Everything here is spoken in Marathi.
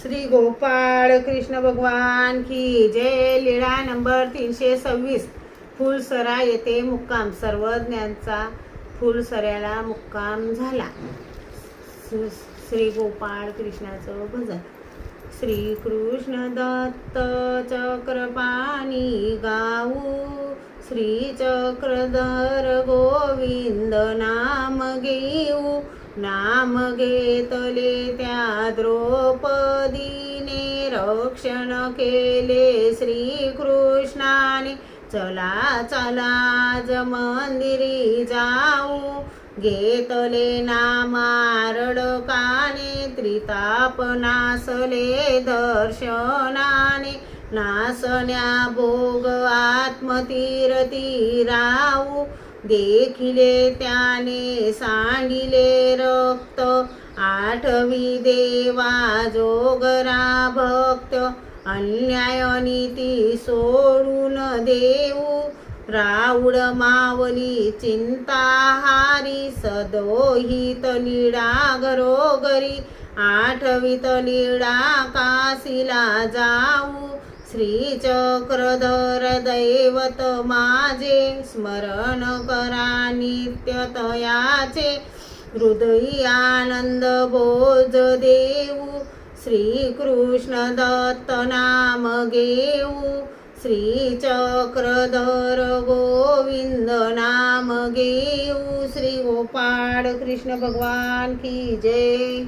श्री गोपाळ कृष्ण भगवान की जय। लीळा नंबर 326। फुलसरा येथे मुक्काम। सर्वज्ञांचा फुलसऱ्याला मुक्काम झाला। श्री गोपाळ कृष्णाचं भजन। श्री कृष्ण दत्त चक्रपाणी गाऊ, श्री चक्रधर गोविंद नाम घेऊ। नाम घेतले त्या द्रौपदीने, रक्षण केले श्री कृष्णाने। चला चला आज मंदिरी जाऊ, घेतले नामारडकाने। त्रिताप नासले दर्शनाने, नासण्या भोग आत्मतीरती राहू। देखिले त्याने सांडिले रक्त, आठवी देवा जोगरा भक्त। अन्याय नीती सोडून देऊ, राऊळ मावली चिंता हारी। सदोहित लीळा घरोघरी, आठवीत लीळा काशीला जाऊ। श्री चक्रधर दैवत माझे, स्मरण करा नित्य तयाचे। हृदयी आनंद बोज देऊ, श्री कृष्ण दत्त नाम घेऊ। श्री चक्रधर गोविंद नाम घेऊ। श्री गोपाळ कृष्ण भगवान की जय।